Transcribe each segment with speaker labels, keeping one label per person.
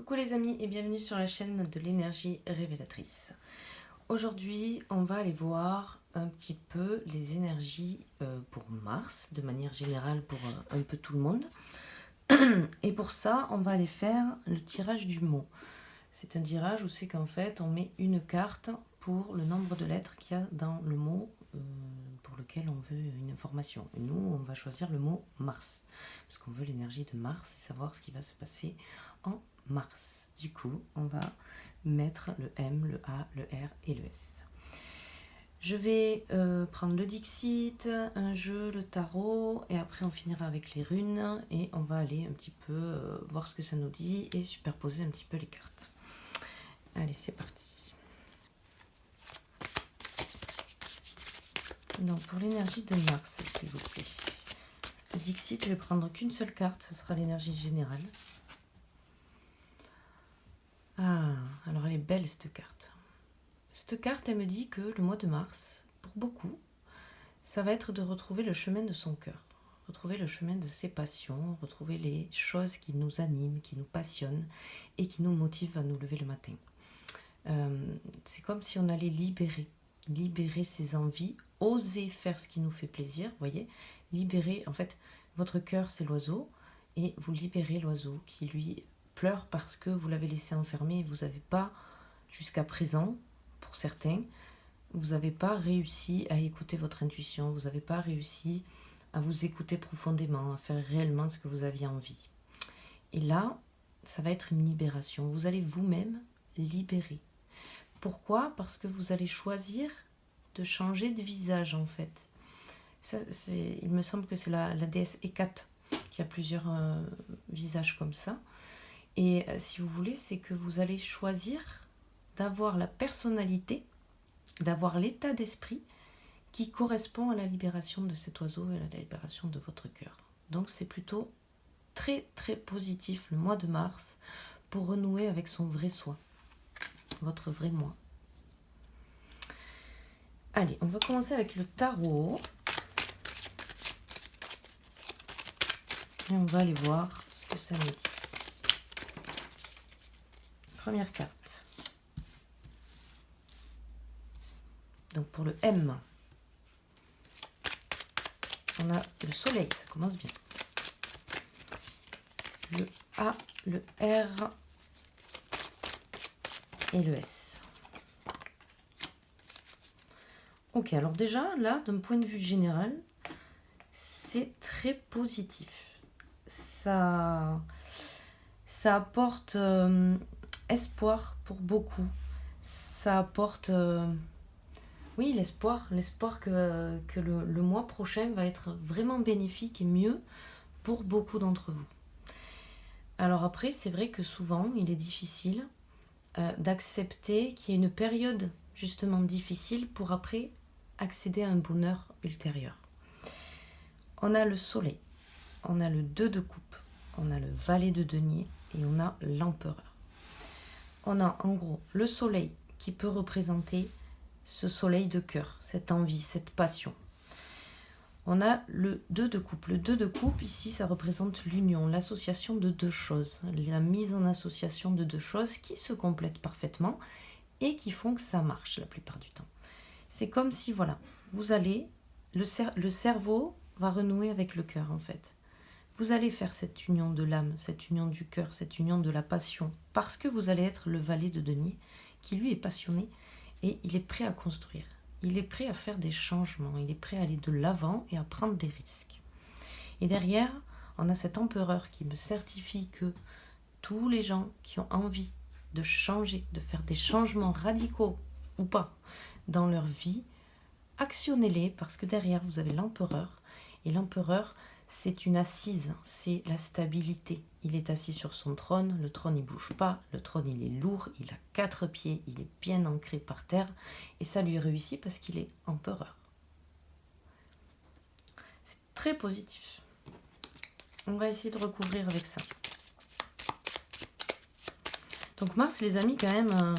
Speaker 1: Coucou les amis et bienvenue sur la chaîne de l'énergie révélatrice. Aujourd'hui, on va aller voir un petit peu les énergies pour Mars, de manière générale pour un peu tout le monde. Et pour ça, on va aller faire le tirage du mot. C'est un tirage où c'est qu'en fait, on met une carte pour le nombre de lettres qu'il y a dans le mot pour lequel on veut une information. Et nous, on va choisir le mot Mars, parce qu'on veut l'énergie de Mars et savoir ce qui va se passer en Mars. Du coup, on va mettre le M, le A, le R et le S. Je vais prendre le Dixit, un jeu, le tarot, et après on finira avec les runes, et on va aller un petit peu voir ce que ça nous dit et superposer un petit peu les cartes. Allez, c'est parti. Donc pour l'énergie de Mars, s'il vous plaît. Le Dixit, je vais prendre qu'une seule carte, ce sera l'énergie générale. Ah, alors elle est belle cette carte. Cette carte, elle me dit que le mois de mars, pour beaucoup, ça va être de retrouver le chemin de son cœur, retrouver le chemin de ses passions, retrouver les choses qui nous animent, qui nous passionnent et qui nous motivent à nous lever le matin. C'est comme si on allait libérer ses envies, oser faire ce qui nous fait plaisir, vous voyez, libérer, en fait, votre cœur c'est l'oiseau, et vous libérez l'oiseau qui lui pleure parce que vous l'avez laissé enfermé et vous n'avez pas, jusqu'à présent, pour certains, vous n'avez pas réussi à écouter votre intuition, vous n'avez pas réussi à vous écouter profondément, à faire réellement ce que vous aviez envie. Et là, ça va être une libération, vous allez vous-même libérer. Pourquoi ? Parce que vous allez choisir de changer de visage en fait. Ça, il me semble que c'est la déesse Hécate qui a plusieurs visages comme ça. Et si vous voulez, c'est que vous allez choisir d'avoir la personnalité, d'avoir l'état d'esprit qui correspond à la libération de cet oiseau et à la libération de votre cœur. Donc c'est plutôt très très positif le mois de mars pour renouer avec son vrai soi, votre vrai moi. Allez, on va commencer avec le tarot. Et on va aller voir ce que ça nous dit. Première carte. Donc pour le M, on a le soleil, ça commence bien. Le A, le R et le S. Ok, alors déjà, là, d'un point de vue général, c'est très positif. Ça apporte espoir pour beaucoup. Ça apporte, oui, l'espoir que le mois prochain va être vraiment bénéfique et mieux pour beaucoup d'entre vous. Alors après, c'est vrai que souvent, il est difficile d'accepter qu'il y ait une période justement difficile pour après accéder à un bonheur ultérieur. On a le soleil, on a le 2 de coupe, on a le valet de denier et on a l'empereur. On a en gros le soleil qui peut représenter ce soleil de cœur, cette envie, cette passion. On a le 2 de coupe. Le 2 de coupe, ici, ça représente l'union, l'association de deux choses, la mise en association de deux choses qui se complètent parfaitement et qui font que ça marche la plupart du temps. C'est comme si, voilà, vous allez, le cerveau va renouer avec le cœur en fait. Vous allez faire cette union de l'âme, cette union du cœur, cette union de la passion, parce que vous allez être le valet de denier qui lui est passionné et il est prêt à construire. Il est prêt à faire des changements, il est prêt à aller de l'avant et à prendre des risques. Et derrière, on a cet empereur qui me certifie que tous les gens qui ont envie de changer, de faire des changements radicaux ou pas dans leur vie, actionnez-les parce que derrière vous avez l'empereur et l'empereur c'est une assise, c'est la stabilité. Il est assis sur son trône, le trône il bouge pas, le trône il est lourd, il a 4 pieds, il est bien ancré par terre et ça lui réussit parce qu'il est empereur. C'est très positif. On va essayer de recouvrir avec ça. Donc Mars les amis quand même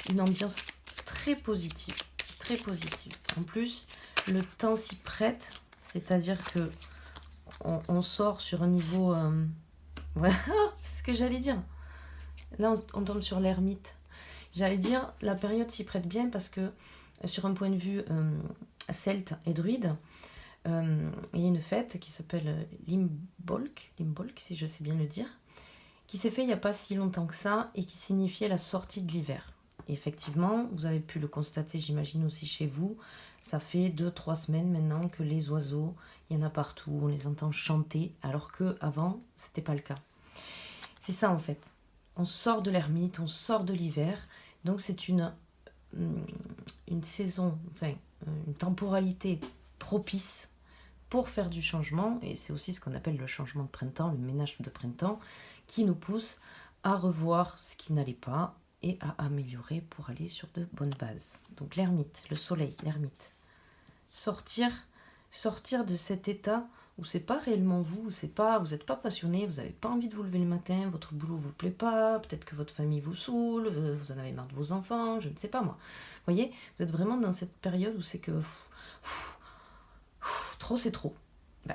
Speaker 1: une ambiance très positive, très positive. En plus le temps s'y prête, c'est-à-dire que on sort sur un niveau... ouais, c'est ce que j'allais dire. Là, on tombe sur l'ermite. J'allais dire, la période s'y prête bien parce que, sur un point de vue celte et druide, il y a une fête qui s'appelle Limbolc, si je sais bien le dire, qui s'est fait il n'y a pas si longtemps que ça et qui signifiait la sortie de l'hiver. Et effectivement, vous avez pu le constater, j'imagine aussi chez vous, ça fait 2-3 semaines maintenant que les oiseaux, il y en a partout, on les entend chanter, alors qu'avant, ce n'était pas le cas. C'est ça en fait. On sort de l'ermite, on sort de l'hiver, donc c'est une saison, enfin une temporalité propice pour faire du changement, et c'est aussi ce qu'on appelle le changement de printemps, le ménage de printemps, qui nous pousse à revoir ce qui n'allait pas et à améliorer pour aller sur de bonnes bases. Donc l'ermite, le soleil, l'ermite. Sortir de cet état où c'est pas réellement vous, vous n'êtes pas passionné, vous n'avez pas envie de vous lever le matin, votre boulot vous plaît pas, peut-être que votre famille vous saoule, vous en avez marre de vos enfants, je ne sais pas moi. Vous voyez, vous êtes vraiment dans cette période où c'est que trop c'est trop.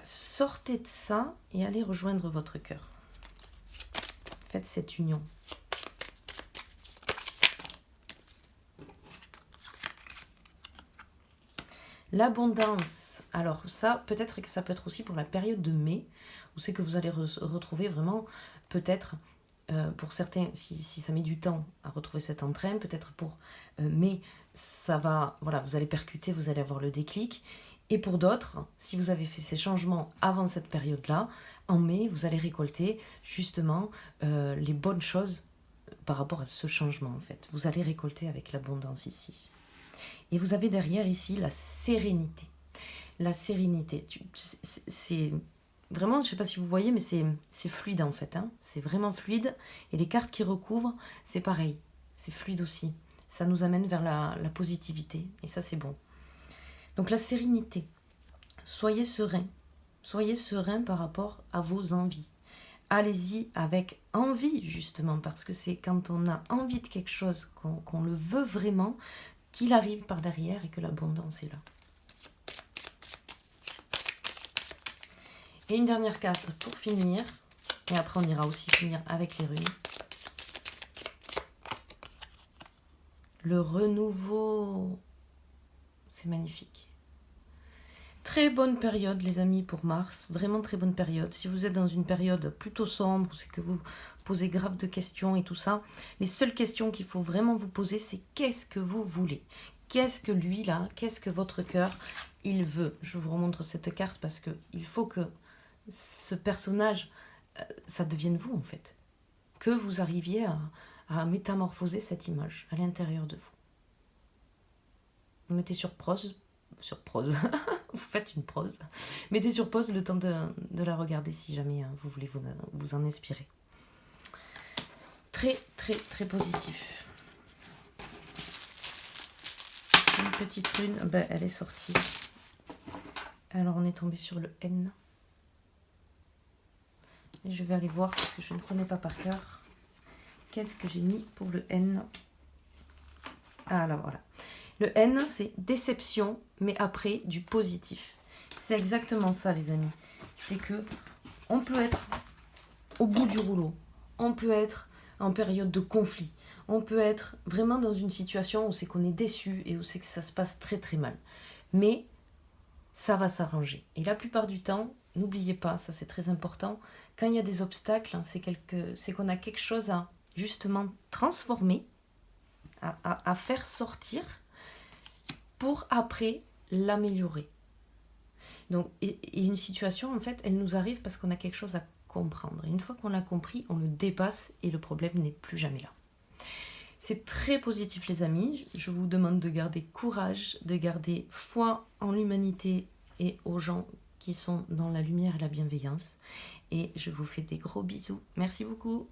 Speaker 1: Sortez de ça et allez rejoindre votre cœur. Faites cette union. L'abondance, alors ça, peut-être que ça peut être aussi pour la période de mai, où c'est que vous allez retrouver vraiment, peut-être, pour certains, si ça met du temps à retrouver cet entrain, peut-être pour mai, ça va, voilà, vous allez percuter, vous allez avoir le déclic. Et pour d'autres, si vous avez fait ces changements avant cette période-là, en mai, vous allez récolter justement les bonnes choses par rapport à ce changement en fait. Vous allez récolter avec l'abondance ici. Et vous avez derrière ici la sérénité. La sérénité, c'est vraiment, je ne sais pas si vous voyez, mais c'est fluide en fait. Hein. C'est vraiment fluide. Et les cartes qui recouvrent, c'est pareil. C'est fluide aussi. Ça nous amène vers la positivité. Et ça, c'est bon. Donc la sérénité. Soyez serein. Soyez serein par rapport à vos envies. Allez-y avec envie, justement, parce que c'est quand on a envie de quelque chose, qu'on le veut vraiment, qu'il arrive par derrière et que l'abondance est là. Et une dernière carte pour finir. Et après, on ira aussi finir avec les runes. Le renouveau. C'est magnifique. Très bonne période, les amis, pour Mars. Vraiment très bonne période. Si vous êtes dans une période plutôt sombre, c'est que vous posez grave de questions et tout ça, les seules questions qu'il faut vraiment vous poser, c'est qu'est-ce que vous voulez ? Qu'est-ce que lui, là, qu'est-ce que votre cœur, il veut ? Je vous remontre cette carte parce qu'il faut que ce personnage, ça devienne vous, en fait. Que vous arriviez à métamorphoser cette image à l'intérieur de vous. Mettez sur prose. Vous faites une prose. Mettez sur pause le temps de la regarder si jamais vous voulez vous en inspirer. Très, très, très positif. Une petite rune, elle est sortie. Alors on est tombé sur le N. Et je vais aller voir parce que je ne connais pas par cœur. Qu'est-ce que j'ai mis pour le N? Ah là voilà. Le N, c'est déception, mais après du positif. C'est exactement ça, les amis. C'est que on peut être au bout du rouleau. On peut être en période de conflit. On peut être vraiment dans une situation où c'est qu'on est déçu et où c'est que ça se passe très très mal. Mais ça va s'arranger. Et la plupart du temps, n'oubliez pas, ça c'est très important, quand il y a des obstacles, c'est qu'on a quelque chose à justement transformer, à faire sortir pour après l'améliorer. Donc, et une situation, en fait, elle nous arrive parce qu'on a quelque chose à comprendre. Et une fois qu'on l'a compris, on le dépasse et le problème n'est plus jamais là. C'est très positif, les amis. Je vous demande de garder courage, de garder foi en l'humanité et aux gens qui sont dans la lumière et la bienveillance. Et je vous fais des gros bisous. Merci beaucoup.